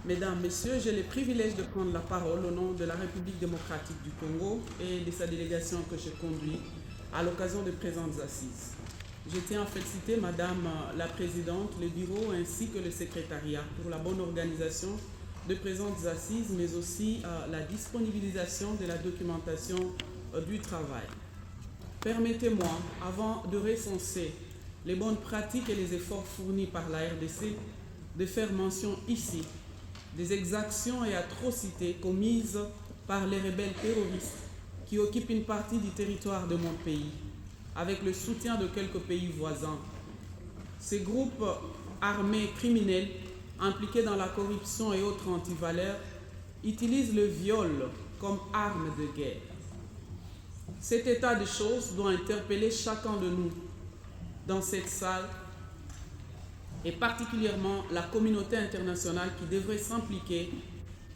Mesdames, Messieurs, j'ai le privilège de prendre la parole au nom de la République démocratique du Congo et de sa délégation que je conduis à l'occasion de présentes assises. Je tiens à féliciter Madame la Présidente, le bureau ainsi que le secrétariat pour la bonne organisation de présentes assises, mais aussi la disponibilisation de la documentation du travail. Permettez-moi, avant de recenser les bonnes pratiques et les efforts fournis par la RDC, de faire mention ici des exactions et atrocités commises par les rebelles terroristes qui occupent une partie du territoire de mon pays, avec le soutien de quelques pays voisins. Ces groupes armés criminels impliqués dans la corruption et autres antivaleurs utilisent le viol comme arme de guerre. Cet état de choses doit interpeller chacun de nous dans cette salle et particulièrement la communauté internationale qui devrait s'impliquer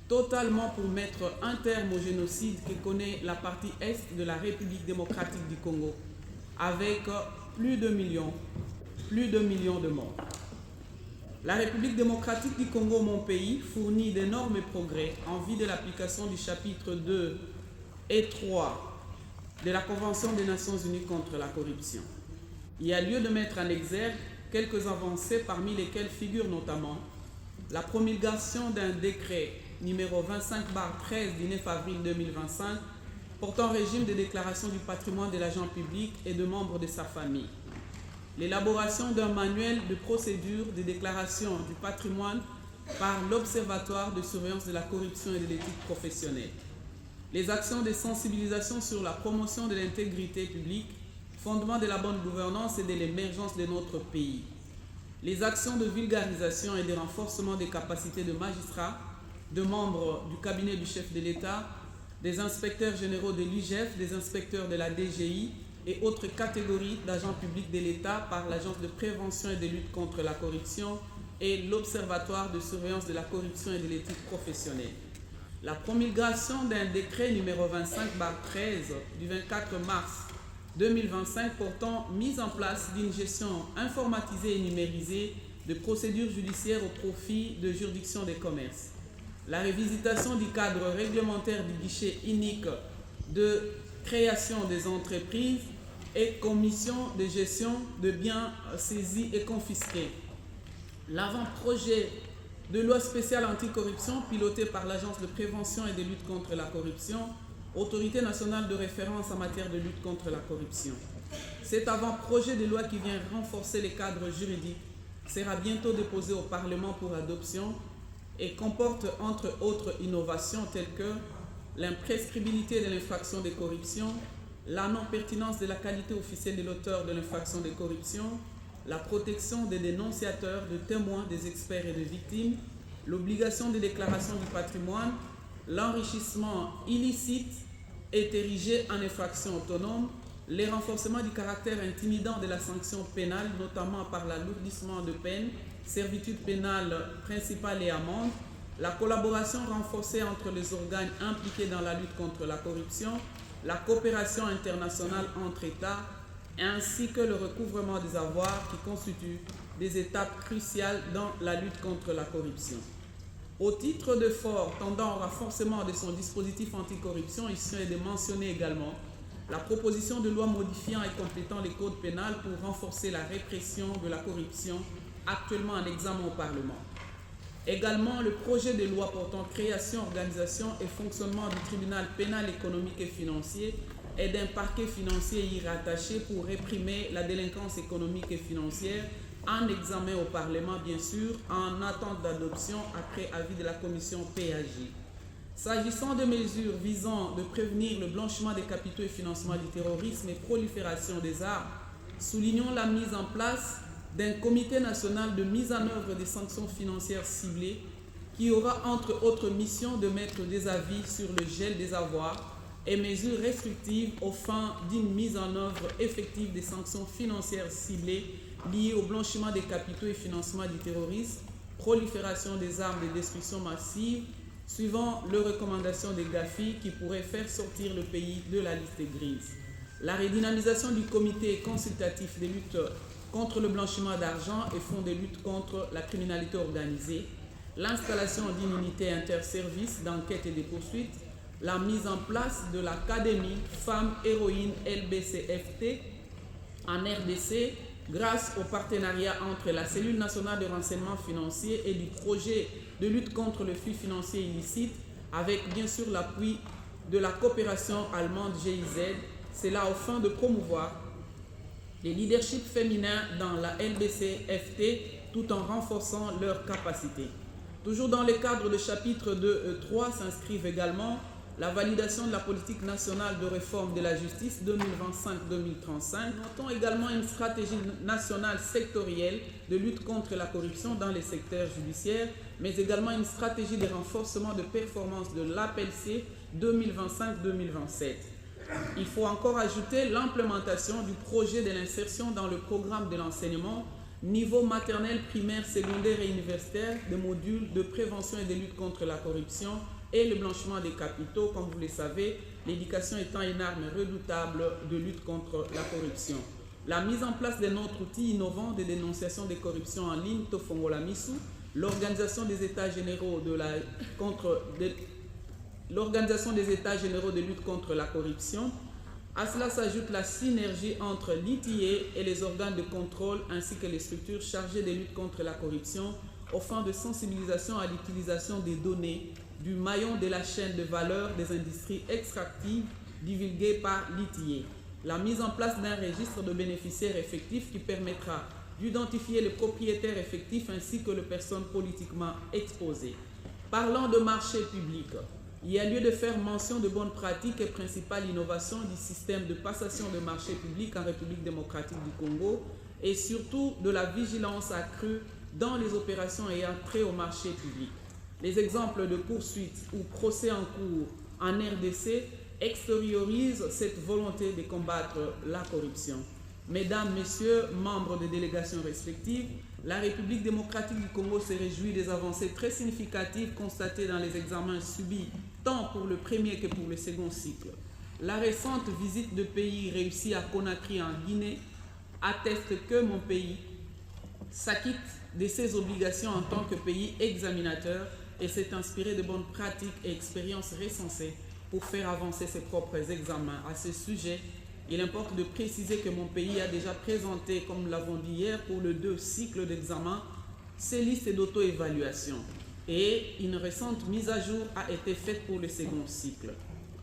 totalement pour mettre un terme au génocide que connaît la partie est de la République démocratique du Congo, avec plus de millions de morts. La République démocratique du Congo, mon pays, fournit d'énormes progrès en vue de l'application du chapitre 2 et 3 de la Convention des Nations Unies contre la corruption. Il y a lieu de mettre en exergue quelques avancées parmi lesquelles figure notamment la promulgation d'un décret numéro 25/13 du 9 avril 2025 portant régime de déclaration du patrimoine de l'agent public et de membres de sa famille, l'élaboration d'un manuel de procédure de déclaration du patrimoine par l'Observatoire de surveillance de la corruption et de l'éthique professionnelle, les actions de sensibilisation sur la promotion de l'intégrité publique, fondement de la bonne gouvernance et de l'émergence de notre pays, les actions de vulgarisation et de renforcement des capacités de magistrats, de membres du cabinet du chef de l'État, des inspecteurs généraux de l'IGF, des inspecteurs de la DGI et autres catégories d'agents publics de l'État par l'Agence de prévention et de lutte contre la corruption et l'Observatoire de surveillance de la corruption et de l'éthique professionnelle. La promulgation d'un décret numéro 25/13 du 24 mars 2025 portant mise en place d'une gestion informatisée et numérisée de procédures judiciaires au profit de juridictions des commerces. La révisitation du cadre réglementaire du guichet unique de création des entreprises et commission de gestion de biens saisis et confisqués. L'avant-projet de loi spéciale anticorruption piloté par l'Agence de prévention et de lutte contre la corruption, autorité nationale de référence en matière de lutte contre la corruption. Cet avant-projet de loi qui vient renforcer les cadres juridiques sera bientôt déposé au Parlement pour adoption et comporte entre autres innovations telles que l'imprescriptibilité de l'infraction de corruption, la non-pertinence de la qualité officielle de l'auteur de l'infraction de corruption, la protection des dénonciateurs, de témoins, des experts et des victimes, l'obligation de déclaration du patrimoine, l'enrichissement illicite est érigé en infraction autonome, les renforcements du caractère intimidant de la sanction pénale, notamment par l'alourdissement de peine, servitude pénale principale et amende, la collaboration renforcée entre les organes impliqués dans la lutte contre la corruption, la coopération internationale entre États, ainsi que le recouvrement des avoirs qui constituent des étapes cruciales dans la lutte contre la corruption. Au titre d'efforts tendant au renforcement de son dispositif anticorruption, il serait de mentionner également la proposition de loi modifiant et complétant les codes pénals pour renforcer la répression de la corruption actuellement en examen au Parlement. Également, le projet de loi portant création, organisation et fonctionnement du tribunal pénal économique et financier et d'un parquet financier y rattaché pour réprimer la délinquance économique et financière en examen au Parlement, bien sûr, en attente d'adoption après avis de la commission PAJ. S'agissant de mesures visant de prévenir le blanchiment des capitaux et financement du terrorisme et prolifération des armes, soulignons la mise en place d'un comité national de mise en œuvre des sanctions financières ciblées qui aura entre autres missions de mettre des avis sur le gel des avoirs et mesures restrictives aux fins d'une mise en œuvre effective des sanctions financières ciblées liées au blanchiment des capitaux et financement du terrorisme, prolifération des armes de destruction massive, suivant les recommandations des GAFI qui pourraient faire sortir le pays de la liste grise. La redynamisation du comité consultatif de lutte contre le blanchiment d'argent et fonds de lutte contre la criminalité organisée, l'installation d'une unité interservice d'enquête et de poursuite, la mise en place de l'Académie Femmes Héroïnes LBCFT en RDC grâce au partenariat entre la Cellule nationale de renseignement financier et du projet de lutte contre le flux financier illicite avec bien sûr l'appui de la coopération allemande GIZ. C'est là au fin de promouvoir les leaderships féminins dans la LBCFT tout en renforçant leurs capacités. Toujours dans le cadre du chapitre 2.3 s'inscrivent également la validation de la politique nationale de réforme de la justice 2025-2035. Notons également une stratégie nationale sectorielle de lutte contre la corruption dans les secteurs judiciaires, mais également une stratégie de renforcement de performance de l'APLC 2025-2027. Il faut encore ajouter l'implémentation du projet de l'insertion dans le programme de l'enseignement niveau maternel, primaire, secondaire et universitaire des modules de prévention et de lutte contre la corruption et le blanchiment des capitaux. Comme vous le savez, l'éducation étant une arme redoutable de lutte contre la corruption. La mise en place de notre outil innovant de dénonciation des corruptions en ligne, Tofongola Misu, l'organisation des États généraux de lutte contre la corruption. À cela s'ajoute la synergie entre l'ITA et les organes de contrôle ainsi que les structures chargées de lutte contre la corruption aux fins de sensibilisation à l'utilisation des données du maillon de la chaîne de valeur des industries extractives divulguées par l'ITA. La mise en place d'un registre de bénéficiaires effectifs qui permettra d'identifier les propriétaires effectifs ainsi que les personnes politiquement exposées. Parlant de marché public, il y a lieu de faire mention de bonnes pratiques et principales innovations du système de passation de marchés publics en République démocratique du Congo et surtout de la vigilance accrue dans les opérations ayant trait au marché public. Les exemples de poursuites ou procès en cours en RDC extériorisent cette volonté de combattre la corruption. Mesdames, Messieurs, membres des délégations respectives, la République démocratique du Congo se réjouit des avancées très significatives constatées dans les examens subis tant pour le premier que pour le second cycle. La récente visite de pays réussie à Conakry en Guinée atteste que mon pays s'acquitte de ses obligations en tant que pays examinateur et s'est inspiré de bonnes pratiques et expériences recensées pour faire avancer ses propres examens. À ce sujet, il importe de préciser que mon pays a déjà présenté, comme nous l'avons dit hier, pour le 2 cycles d'examen, ses listes d'auto-évaluation. Et une récente mise à jour a été faite pour le second cycle.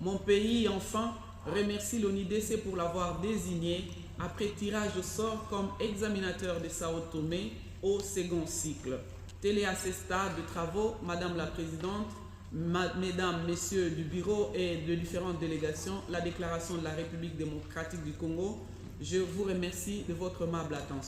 Mon pays, enfin, remercie l'ONIDC pour l'avoir désigné après tirage au sort comme examinateur de Sao Tomé au second cycle. Tel est à ce stade de travaux, Madame la Présidente, Mesdames, Messieurs du Bureau et de différentes délégations, la déclaration de la République démocratique du Congo. Je vous remercie de votre aimable attention.